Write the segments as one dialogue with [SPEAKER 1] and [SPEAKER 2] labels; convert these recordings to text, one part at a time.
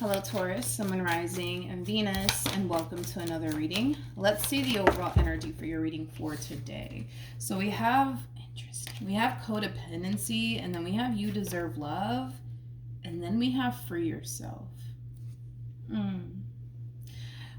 [SPEAKER 1] Hello Taurus, Sun, Moon, Rising, and Venus, and welcome to another reading. Let's see the overall energy for your reading for today. So we have codependency, and then we have you deserve love, and then we have free yourself.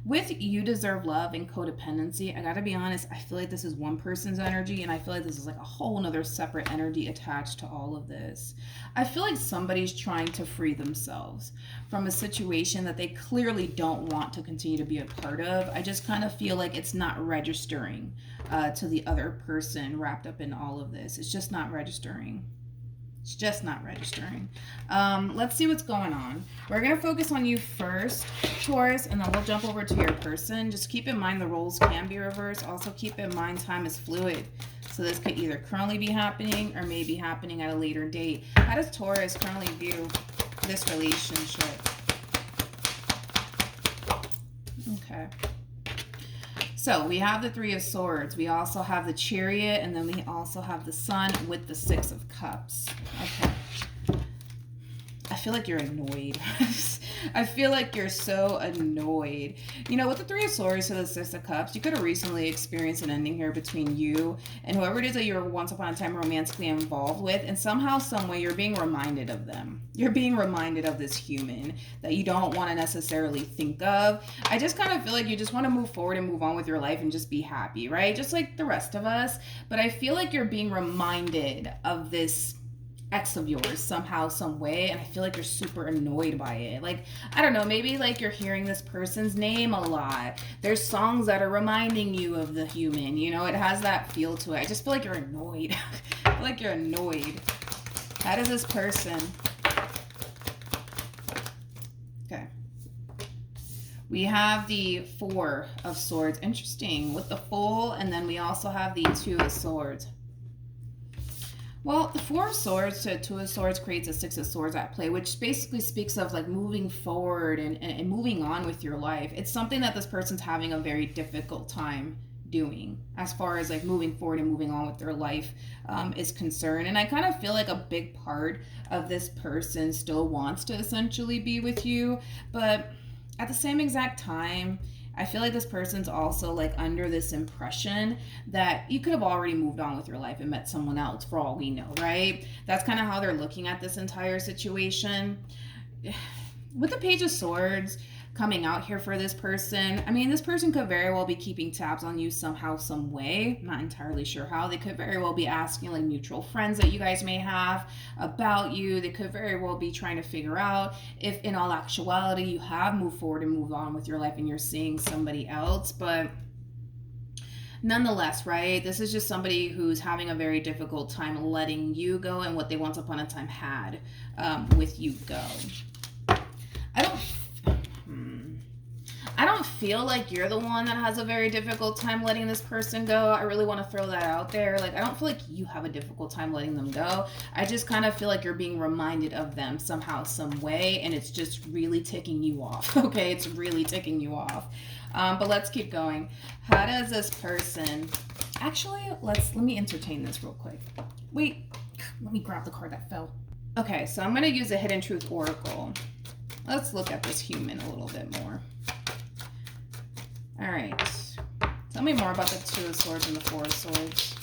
[SPEAKER 1] With you deserve love and codependency, I gotta be honest, I feel like this is one person's energy, and I feel like this is like a whole nother separate energy attached to all of this. I feel like somebody's trying to free themselves from a situation that they clearly don't want to continue to be a part of. I just kind of feel like it's not registering to the other person wrapped up in all of this. It's just not registering. It's just not registering. Let's see what's going on. We're going to focus on you first, Taurus, and then we'll jump over to your person. Just keep in mind the roles can be reversed. Also keep in mind time is fluid. So this could either currently be happening or may be happening at a later date. How does Taurus currently view this relationship? Okay. So we have the Three of Swords. We also have the Chariot, and then we also have the Sun with the Six of Cups. Okay. I feel like you're annoyed. I feel like you're so annoyed. You know, with the Three of Swords to the Six of Cups, you could have recently experienced an ending here between you and whoever it is that you were once upon a time romantically involved with, and somehow, some way, you're being reminded of them. You're being reminded of this human that you don't want to necessarily think of. I just kind of feel like you just want to move forward and move on with your life and just be happy, right? Just like the rest of us. But I feel like you're being reminded of this ex of yours somehow, some way, and I feel like you're super annoyed by it. Like, I don't know, maybe like you're hearing this person's name a lot. There's songs that are reminding you of the human, you know, it has that feel to it. I just feel like you're annoyed. I feel like you're annoyed. How does this person... Okay. We have the Four of Swords. Interesting. With the Fool, and then we also have the Two of Swords. Well, the Four of Swords to Two of Swords creates a Six of Swords at play, which basically speaks of like moving forward and moving on with your life. It's something that this person's having a very difficult time doing as far as like moving forward and moving on with their life is concerned. And I kind of feel like a big part of this person still wants to essentially be with you, but at the same exact time, I feel like this person's also like under this impression that you could have already moved on with your life and met someone else for all we know, right? That's kind of how they're looking at this entire situation. With the Page of Swords coming out here for this person, I mean, this person could very well be keeping tabs on you somehow, some way. I'm not entirely sure how. They could very well be asking like mutual friends that you guys may have about you. They could very well be trying to figure out if in all actuality you have moved forward and moved on with your life and you're seeing somebody else. But nonetheless, right, this is just somebody who's having a very difficult time letting you go and what they once upon a time had with you go. I don't feel like you're the one that has a very difficult time letting this person go. I really want to throw that out there. Like, I don't feel like you have a difficult time letting them go. I just kind of feel like you're being reminded of them somehow, some way, and it's just really ticking you off. Okay, it's really ticking you off. But let's keep going. How does this person... Actually, let me entertain this real quick. Wait, let me grab the card that fell. Okay, so I'm going to use a Hidden Truth Oracle. Let's look at this human a little bit more. All right. Tell me more about the Two of Swords and the Four of Swords.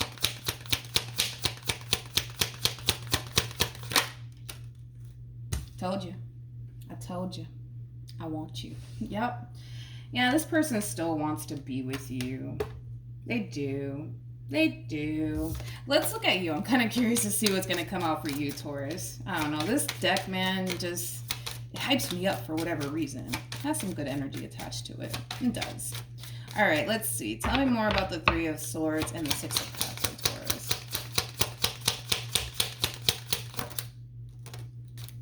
[SPEAKER 1] Told you. I told you. I want you. Yep. Yeah, this person still wants to be with you. They do. They do. Let's look at you. I'm kind of curious to see what's going to come out for you, Taurus. I don't know. This deck, man, just... it hypes me up for whatever reason. It has some good energy attached to it. It does. All right, let's see. Tell me more about the Three of Swords and the Six of Cups with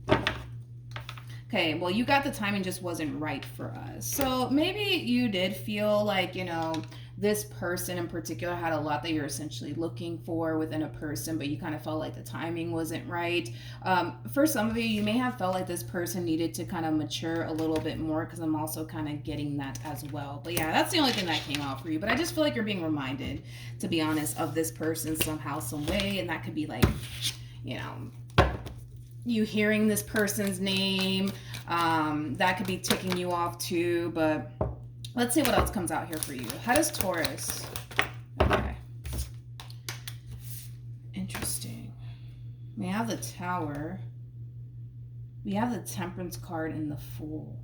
[SPEAKER 1] Taurus. Okay, well, you got the timing just wasn't right for us. So maybe you did feel like, you know, this person in particular had a lot that you're essentially looking for within a person, but you kind of felt like the timing wasn't right. For some of you, you may have felt like this person needed to kind of mature a little bit more, because I'm also kind of getting that as well. But yeah, that's the only thing that came out for you. But I just feel like you're being reminded, to be honest, of this person somehow, some way. And that could be like, you know, you hearing this person's name. That could be ticking you off too, but let's see what else comes out here for you. How does Taurus? Okay. Interesting. We have the Tower. We have the Temperance card and the Fool.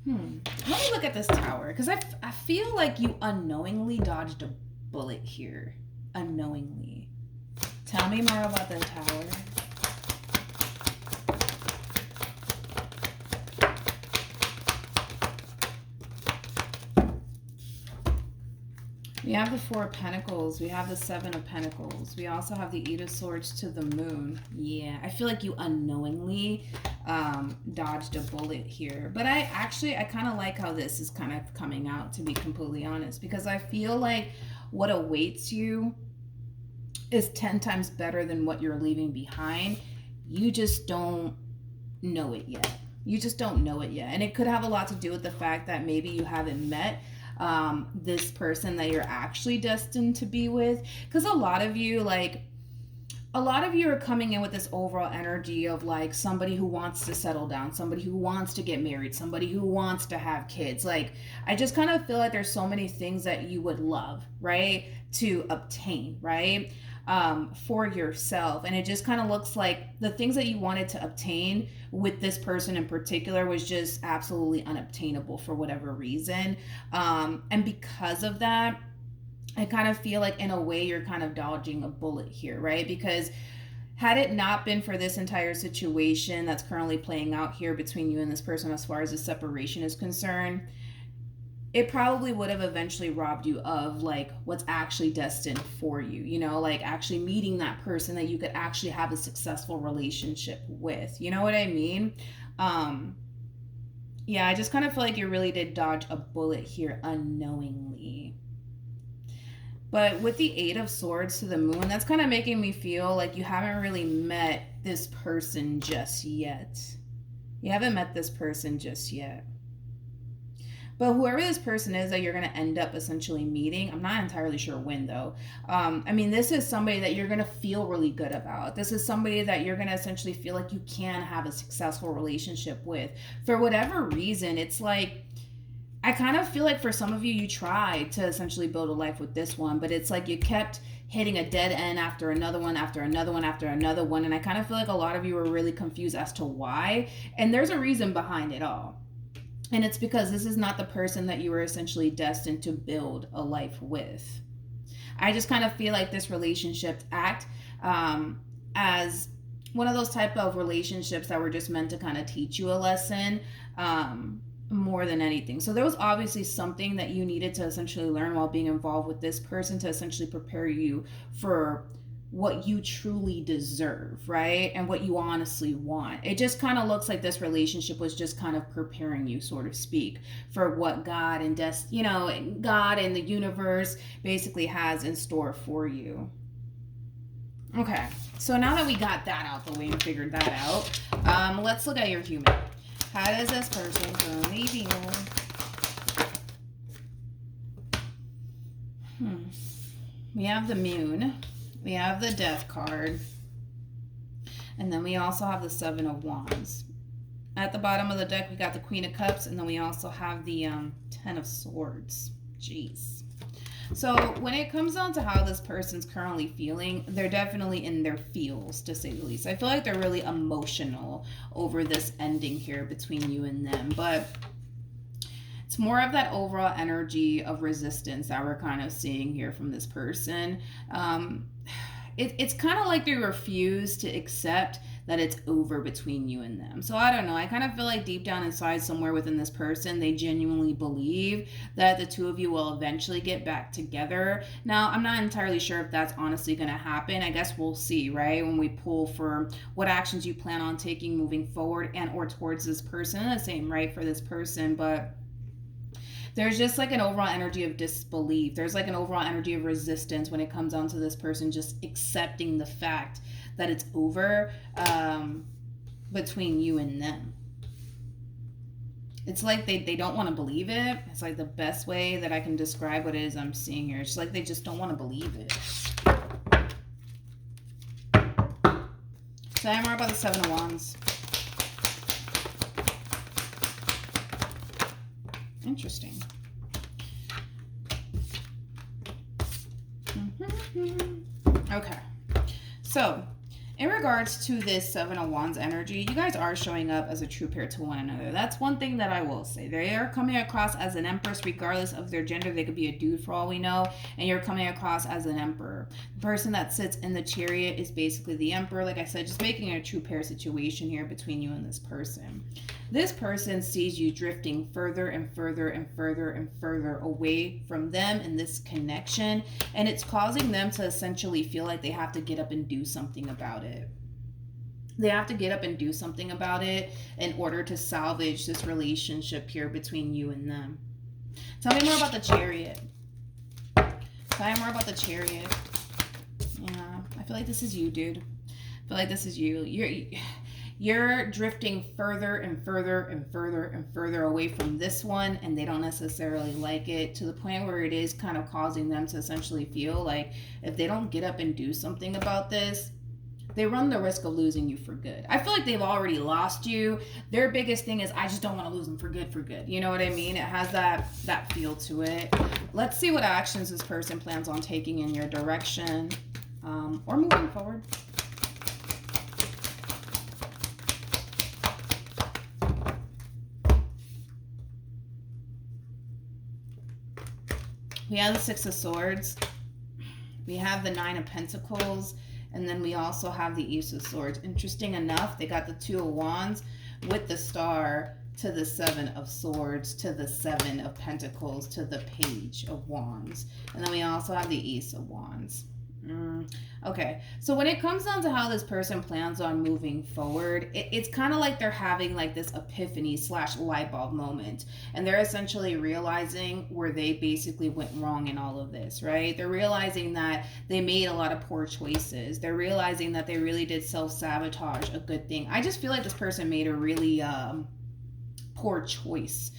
[SPEAKER 1] Let me look at this Tower, because I feel like you unknowingly dodged a bullet here. Unknowingly. Tell me more about the Tower. We have the Four of Pentacles. We have the Seven of Pentacles. We also have the Eight of Swords to the Moon. Yeah, I feel like you unknowingly dodged a bullet here. But I kind of like how this is kind of coming out, to be completely honest, because I feel like what awaits you is 10 times better than what you're leaving behind. You just don't know it yet. You just don't know it yet. And it could have a lot to do with the fact that maybe you haven't met this person that you're actually destined to be with. Because a lot of you are coming in with this overall energy of like somebody who wants to settle down, somebody who wants to get married, somebody who wants to have kids. Like, I just kind of feel like there's so many things that you would love, right, to obtain, right, for yourself. And it just kind of looks like the things that you wanted to obtain with this person in particular was just absolutely unobtainable for whatever reason. And because of that, I kind of feel like in a way you're kind of dodging a bullet here, right? Because had it not been for this entire situation that's currently playing out here between you and this person as far as the separation is concerned, it probably would have eventually robbed you of like what's actually destined for you, you know, like actually meeting that person that you could actually have a successful relationship with. You know what I mean? Yeah, I just kind of feel like you really did dodge a bullet here unknowingly. But with the Eight of Swords to the Moon, that's kind of making me feel like you haven't really met this person just yet. You haven't met this person just yet. But whoever this person is that you're going to end up essentially meeting, I'm not entirely sure when though. I mean, this is somebody that you're going to feel really good about. This is somebody that you're going to essentially feel like you can have a successful relationship with. For whatever reason, it's like, I kind of feel like for some of you, you tried to essentially build a life with this one, but it's like you kept hitting a dead end after another one, after another one, after another one. And I kind of feel like a lot of you were really confused as to why. And there's a reason behind it all. And it's because this is not the person that you were essentially destined to build a life with. I just kind of feel like this relationship act as one of those type of relationships that were just meant to kind of teach you a lesson more than anything. So there was obviously something that you needed to essentially learn while being involved with this person to essentially prepare you for what you truly deserve, right? And what you honestly want. It just kind of looks like this relationship was just kind of preparing you, so to speak, for what God and God and the universe basically has in store for you. Okay, so now that we got that out the way and figured that out, let's look at your human. How does this person currently feel? We have the Moon. We have the Death card. And then we also have the Seven of Wands. At the bottom of the deck, we got the Queen of Cups. And then we also have the Ten of Swords. Jeez. So when it comes down to how this person's currently feeling, they're definitely in their feels, to say the least. I feel like they're really emotional over this ending here between you and them. But it's more of that overall energy of resistance that we're kind of seeing here from this person. It's kind of like they refuse to accept that it's over between you and them. So I don't know. I kind of feel like deep down inside somewhere within this person, they genuinely believe that the two of you will eventually get back together. Now, I'm not entirely sure if that's honestly going to happen. I guess we'll see, right? When we pull for what actions you plan on taking moving forward and or towards this person. And the same, right, for this person. But there's just like an overall energy of disbelief. There's like an overall energy of resistance when it comes down to this person just accepting the fact that it's over between you and them. It's like they don't want to believe it. It's like the best way that I can describe what it is I'm seeing here. It's like they just don't want to believe it. Tell me more about the Seven of Wands. Interesting. Okay. So, in regards to this Seven of Wands energy, you guys are showing up as a true pair to one another. That's one thing that I will say. They are coming across as an empress regardless of their gender. They could be a dude for all we know, and you're coming across as an emperor. The person that sits in the chariot is basically the emperor. Like I said, just making a true pair situation here between you and this person. This person sees you drifting further and further and further and further away from them in this connection, and it's causing them to essentially feel like they have to get up and do something about it. They have to get up and do something about it in order to salvage this relationship here between you and them. Tell me more about the chariot. Tell me more about the chariot. Yeah, I feel like this is you, dude. I feel like this is you. You're drifting further and further and further and further away from this one, and they don't necessarily like it, to the point where it is kind of causing them to essentially feel like if they don't get up and do something about this, they run the risk of losing you for good. I feel like they've already lost you. Their biggest thing is, I just don't want to lose them for good. You know what I mean? It has that feel to it. Let's see what actions this person plans on taking in your direction, or moving forward. We have the Six of Swords. We have the Nine of Pentacles. And then we also have the Ace of Swords. Interesting enough, they got the Two of Wands with the Star to the Seven of Swords to the Seven of Pentacles to the Page of Wands. And then we also have the Ace of Wands. Okay, so when it comes down to how this person plans on moving forward, it's kind of like they're having like this epiphany / light bulb moment, and they're essentially realizing where they basically went wrong in all of this, right? They're realizing that they made a lot of poor choices. They're realizing that they really did self-sabotage a good thing. I just feel like this person made a really poor choice,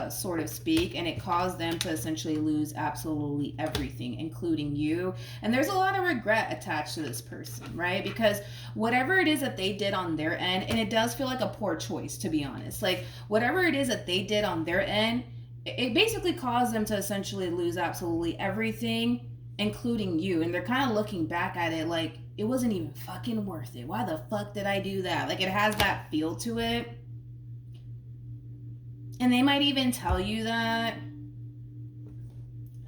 [SPEAKER 1] so to speak, and it caused them to essentially lose absolutely everything, including you. And there's a lot of regret attached to this person, right? Because whatever it is that they did on their end, and it does feel like a poor choice, to be honest, like whatever it is that they did on their end, it basically caused them to essentially lose absolutely everything, including you. And they're kind of looking back at it like, it wasn't even fucking worth it. Why the fuck did I do that? Like, it has that feel to it. And they might even tell you that.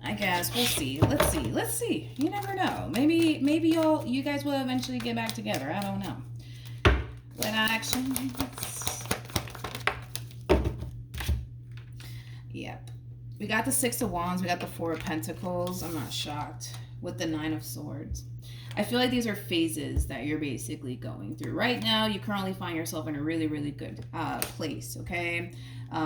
[SPEAKER 1] I guess we'll see. Let's see. You never know. Maybe you guys will eventually get back together. I don't know. What actions? Yep. We got the Six of Wands. We got the Four of Pentacles. I'm not shocked. With the Nine of Swords. I feel like these are phases that you're basically going through. Right now, you currently find yourself in a really, really good place, okay?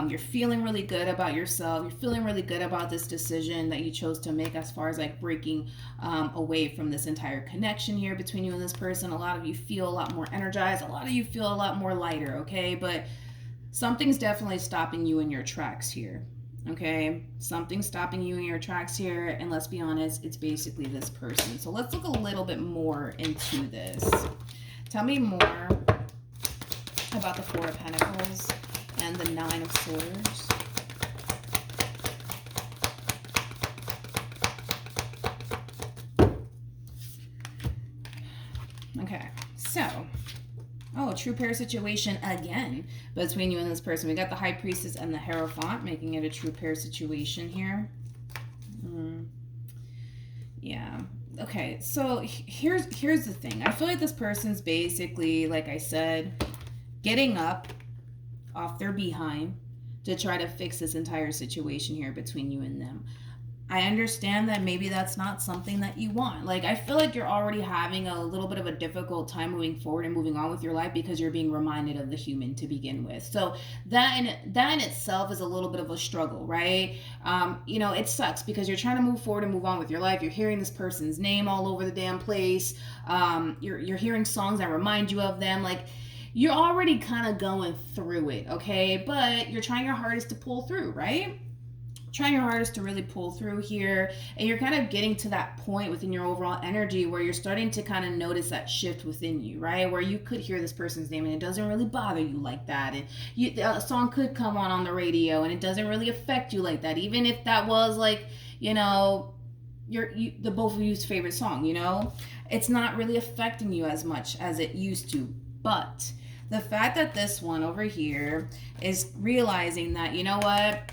[SPEAKER 1] You're feeling really good about yourself. You're feeling really good about this decision that you chose to make as far as like breaking away from this entire connection here between you and this person. A lot of you feel a lot more energized. A lot of you feel a lot more lighter, okay? But something's definitely stopping you in your tracks here, okay? Something's stopping you in your tracks here, and let's be honest, it's basically this person. So let's look a little bit more into this. Tell me more about the Four of Pentacles and the Nine of Swords. Okay, so, true pair situation again between you and this person. We got the High Priestess and the Hierophant, making it a true pair situation here. Yeah. Okay, so here's the thing. I feel like this person's basically, like I said, getting up off their behind to try to fix this entire situation here between you and them. I understand that maybe that's not something that you want. Like, I feel like you're already having a little bit of a difficult time moving forward and moving on with your life because you're being reminded of the human to begin with. So that in itself is a little bit of a struggle, right? It sucks because you're trying to move forward and move on with your life. You're hearing this person's name all over the damn place. You're hearing songs that remind you of them. Like, you're already kind of going through it, okay? But you're trying your hardest to pull through, right? trying your hardest to really pull through here, and you're kind of getting to that point within your overall energy where you're starting to kind of notice that shift within you, right? Where you could hear this person's name and it doesn't really bother you like that, and a song could come on the radio and it doesn't really affect you like that, even if that was like, you know, the both of you's favorite song, you know, it's not really affecting you as much as it used to. But the fact that this one over here is realizing that, you know what,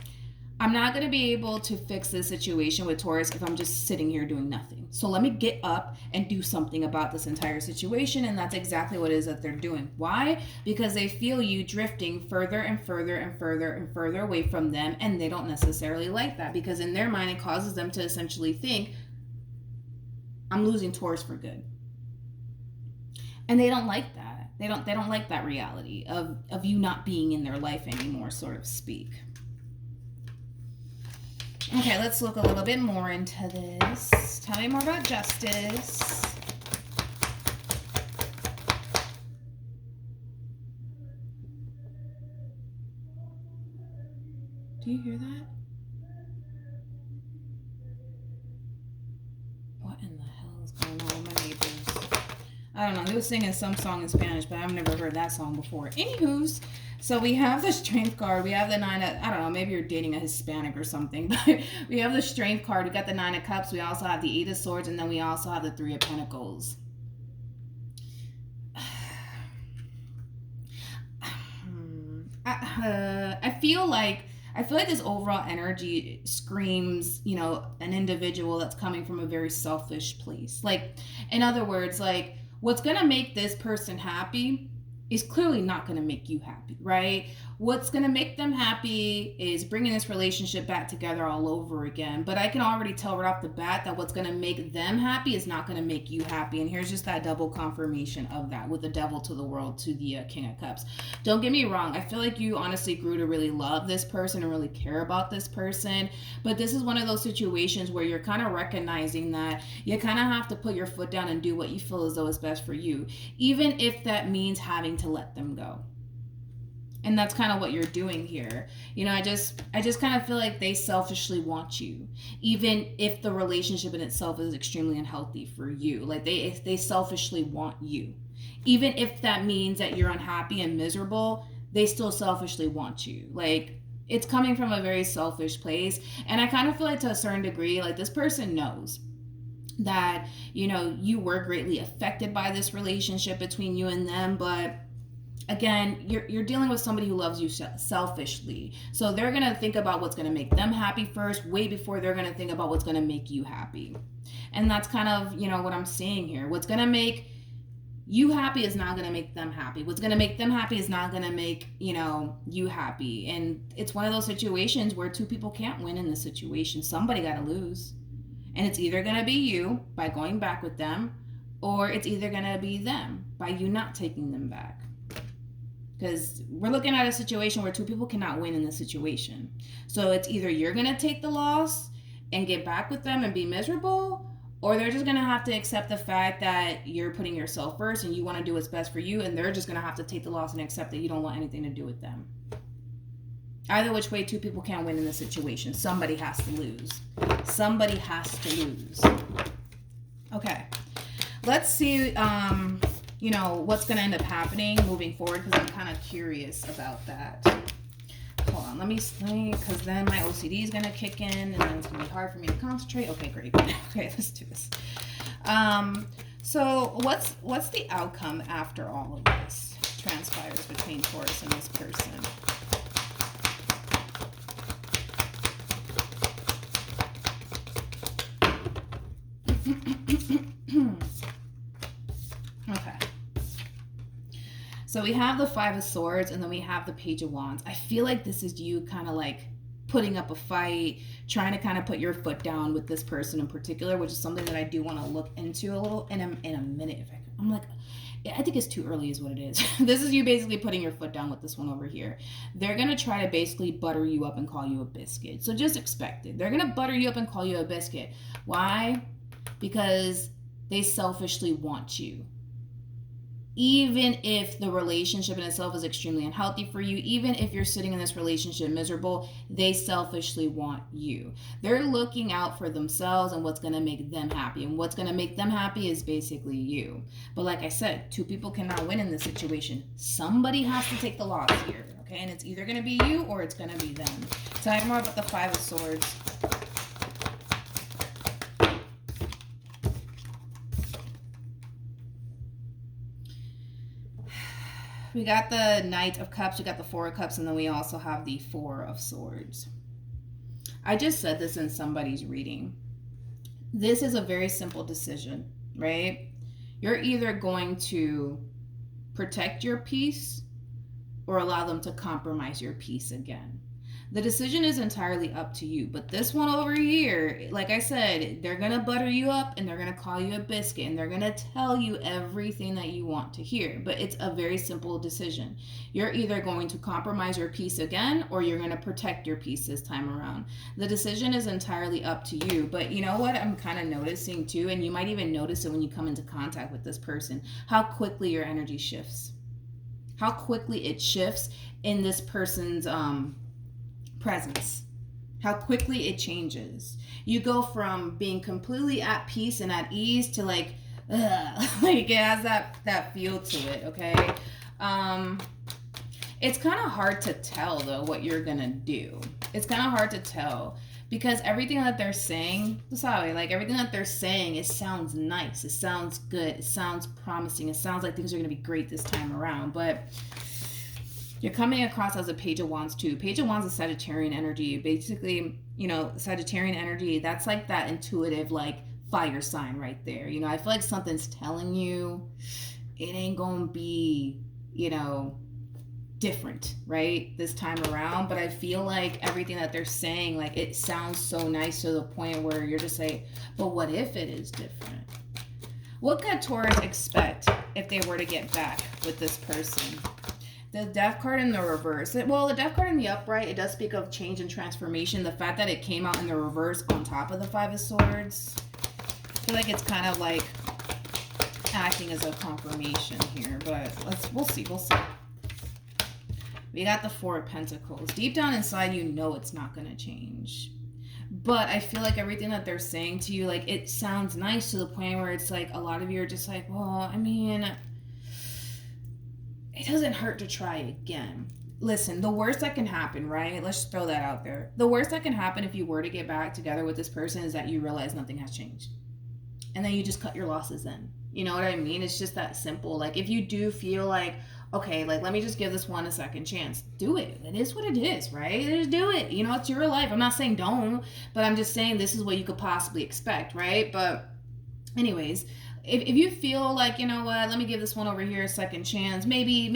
[SPEAKER 1] I'm not going to be able to fix this situation with Taurus if I'm just sitting here doing nothing. So let me get up and do something about this entire situation. And that's exactly what it is that they're doing. Why? Because they feel you drifting further and further and further and further away from them. And they don't necessarily like that, because in their mind, it causes them to essentially think, I'm losing Taurus for good. And they don't like that. They don't like that reality of you not being in their life anymore, sort of speak. Okay, let's look a little bit more into this. Tell me more about justice. Do you hear that? What in the hell is going on with my neighbors? I don't know. They were singing some song in Spanish, but I've never heard that song before. Anywho's, so we have the Strength card. We have the Nine of, I don't know, maybe you're dating a Hispanic or something, but we have the Strength card. We got the Nine of Cups. We also have the Eight of Swords, and then we also have the Three of Pentacles. I feel like this overall energy screams, you know, an individual that's coming from a very selfish place. Like, in other words, like, what's going to make this person happy is clearly not going to make you happy, right? What's going to make them happy is bringing this relationship back together all over again. But I can already tell right off the bat that what's going to make them happy is not going to make you happy. And here's just that double confirmation of that with the Devil to the World to the King of Cups. Don't get me wrong. I feel like you honestly grew to really love this person and really care about this person. But this is one of those situations where you're kind of recognizing that you kind of have to put your foot down and do what you feel as though is best for you, even if that means having to let them go. And that's kind of what you're doing here. You know, I just kind of feel like they selfishly want you, even if the relationship in itself is extremely unhealthy for you. Like they selfishly want you. Even if that means that you're unhappy and miserable, they still selfishly want you. Like, it's coming from a very selfish place. And I kind of feel like to a certain degree, like, this person knows that, you know, you were greatly affected by this relationship between you and them, but again, you're dealing with somebody who loves you selfishly. So they're going to think about what's going to make them happy first, way before they're going to think about what's going to make you happy. And that's kind of, you know, what I'm saying here. What's going to make you happy is not going to make them happy. What's going to make them happy is not going to make, you know, you happy. And it's one of those situations where two people can't win in this situation. Somebody got to lose. And it's either going to be you by going back with them, or it's either going to be them by you not taking them back. Because we're looking at a situation where two people cannot win in this situation. So it's either you're going to take the loss and get back with them and be miserable, or they're just going to have to accept the fact that you're putting yourself first and you want to do what's best for you, and they're just going to have to take the loss and accept that you don't want anything to do with them. Either which way, two people can't win in this situation. Somebody has to lose. Somebody has to lose. Okay. Let's see, you know, what's going to end up happening moving forward, because I'm kind of curious about that. Hold on, let me because then my OCD is going to kick in, and then it's going to be hard for me to concentrate. Okay, great. Okay, let's do this. So what's the outcome after all of this transpires between Taurus and this person? Okay. So we have the Five of Swords, and then we have the Page of Wands. I feel like this is you kind of like putting up a fight, trying to kind of put your foot down with this person in particular, which is something that I do want to look into a little in a minute. If I'm like, I think it's too early is what it is. This is you basically putting your foot down with this one over here. They're going to try to basically butter you up and call you a biscuit. So just expect it. They're going to butter you up and call you a biscuit. Why? Because they selfishly want you. even if the relationship in itself is extremely unhealthy for you, even if you're sitting in this relationship miserable, they selfishly want you. They're looking out for themselves and what's going to make them happy. And what's going to make them happy is basically you. But like I said, two people cannot win in this situation. Somebody has to take the loss here, okay? And it's either going to be you or it's going to be them. Tell me more about the Five of Swords. We got the Knight of Cups, we got the Four of Cups, and then we also have the Four of Swords. I just said this in somebody's reading. This is a very simple decision, right? You're either going to protect your peace or allow them to compromise your peace again. The decision is entirely up to you. But this one over here, like I said, they're going to butter you up and they're going to call you a biscuit and they're going to tell you everything that you want to hear. But it's a very simple decision. You're either going to compromise your peace again or you're going to protect your peace this time around. The decision is entirely up to you. But you know what I'm kind of noticing too, and you might even notice it when you come into contact with this person, how quickly your energy shifts. How quickly it shifts in this person's presence, how quickly it changes. You go from being completely at peace and at ease to like it has that feel to it, okay? It's kind of hard to tell though what you're gonna do. It's kind of hard to tell because everything that they're saying, sorry, like everything that they're saying, it sounds nice, it sounds good, it sounds promising, it sounds like things are gonna be great this time around, but you're coming across as a Page of Wands too. Page of Wands is Sagittarian energy. Basically, you know, Sagittarian energy, that's like that intuitive, like fire sign right there. You know, I feel like something's telling you it ain't gonna be, you know, different, right, this time around. But I feel like everything that they're saying, like it sounds so nice to the point where you're just like, but what if it is different? What could Taurus expect if they were to get back with this person? The Death card in the reverse. Well, the Death card in the upright, it does speak of change and transformation. The fact that it came out in the reverse on top of the Five of Swords, I feel like it's kind of like acting as a confirmation here. But we'll see. We got the Four of Pentacles. Deep down inside, you know it's not going to change. But I feel like everything that they're saying to you, like it sounds nice to the point where it's like a lot of you are just like, well, I mean, it doesn't hurt to try again. Listen, the worst that can happen, right? Let's just throw that out there. The worst that can happen if you were to get back together with this person is that you realize nothing has changed. And then you just cut your losses then. You know what I mean? It's just that simple. Like if you do feel like, okay, like let me just give this one a second chance. Do it. It is what it is, right? Just do it. You know, it's your life. I'm not saying don't, but I'm just saying this is what you could possibly expect, right? But anyways, if you feel like, you know what, let me give this one over here a second chance, maybe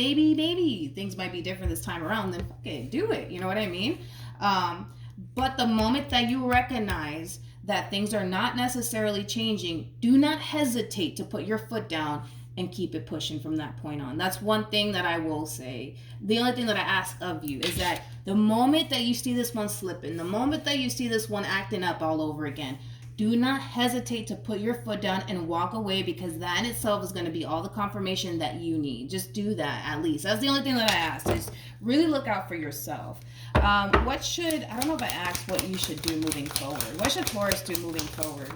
[SPEAKER 1] things might be different this time around, then okay, do it. You know what I mean? But the moment that you recognize that things are not necessarily changing, do not hesitate to put your foot down and keep it pushing from that point on. That's one thing that I will say. The only thing that I ask of you is that the moment that you see this one slipping, the moment that you see this one acting up all over again, do not hesitate to put your foot down and walk away, because that in itself is going to be all the confirmation that you need. Just do that at least. That's the only thing that I ask, is really look out for yourself. I don't know if I asked what you should do moving forward. What should Taurus do moving forward?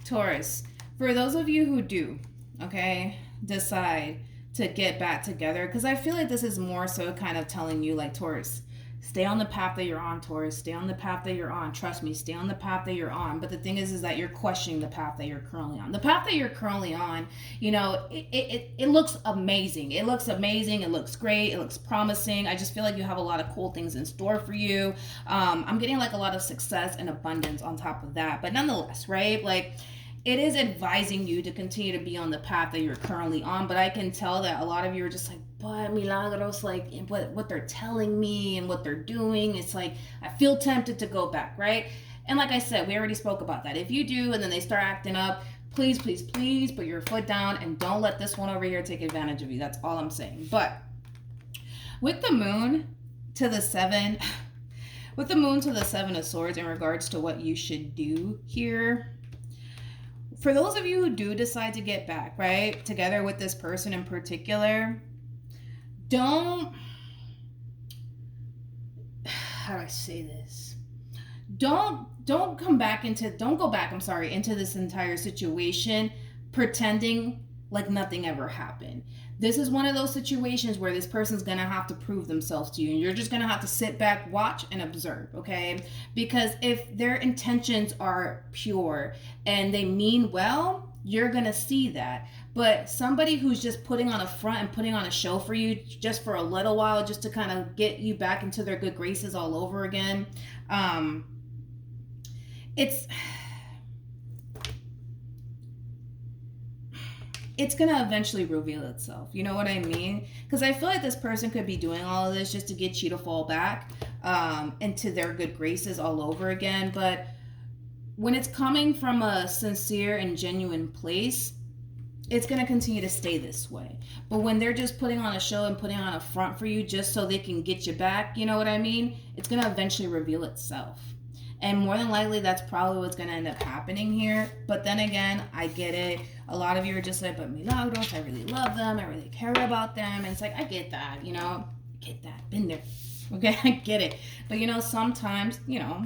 [SPEAKER 1] Taurus, for those of you who do, okay, decide to get back together, because I feel like this is more so kind of telling you, like, Taurus, stay on the path that you're on, Taurus. Stay on the path that you're on. Trust me, stay on the path that you're on. But the thing is that you're questioning the path that you're currently on. The path that you're currently on, you know, it looks amazing. It looks amazing. It looks great. It looks promising. I just feel like you have a lot of cool things in store for you. I'm getting like a lot of success and abundance on top of that. But nonetheless, right? Like, it is advising you to continue to be on the path that you're currently on, but I can tell that a lot of you are just like, but Milagros, like what they're telling me and what they're doing, it's like, I feel tempted to go back, right? And like I said, we already spoke about that. If you do, and then they start acting up, please put your foot down and don't let this one over here take advantage of you. That's all I'm saying. But with the moon, to the 7, with the moon to the 7 of swords in regards to what you should do here. For those of you who do decide to get back, right, together with this person in particular, don't, how do I say this? Don't go back into this entire situation pretending like nothing ever happened. This is one of those situations where this person's gonna have to prove themselves to you, and you're just gonna have to sit back, watch, and observe, okay? Because if their intentions are pure and they mean well, you're gonna see that. But somebody who's just putting on a front and putting on a show for you just for a little while, just to kind of get you back into their good graces all over again, it's gonna eventually reveal itself. You know what I mean? Because I feel like this person could be doing all of this just to get you to fall back into their good graces all over again. But when it's coming from a sincere and genuine place, it's gonna continue to stay this way. But when they're just putting on a show and putting on a front for you just so they can get you back, you know what I mean? It's gonna eventually reveal itself. And more than likely, that's probably what's going to end up happening here. But then again, I get it. A lot of you are just like, but Milagros, I really love them. I really care about them. And it's like, I get that, you know. Get that. Been there. Okay, I get it. But, you know, sometimes, you know,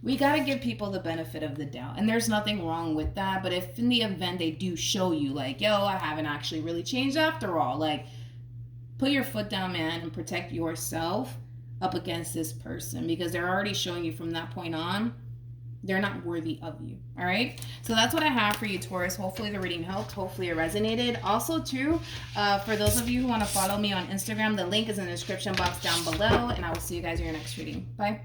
[SPEAKER 1] we got to give people the benefit of the doubt. And there's nothing wrong with that. But if in the event they do show you, like, yo, I haven't actually really changed after all. Like, put your foot down, man, and protect yourself up against this person, because they're already showing you from that point on they're not worthy of you. All right, so that's what I have for you, Taurus. Hopefully the reading helped. Hopefully it resonated. Also too, for those of you who want to follow me on Instagram, the link is in the description box down below, and I will see you guys in your next reading. Bye.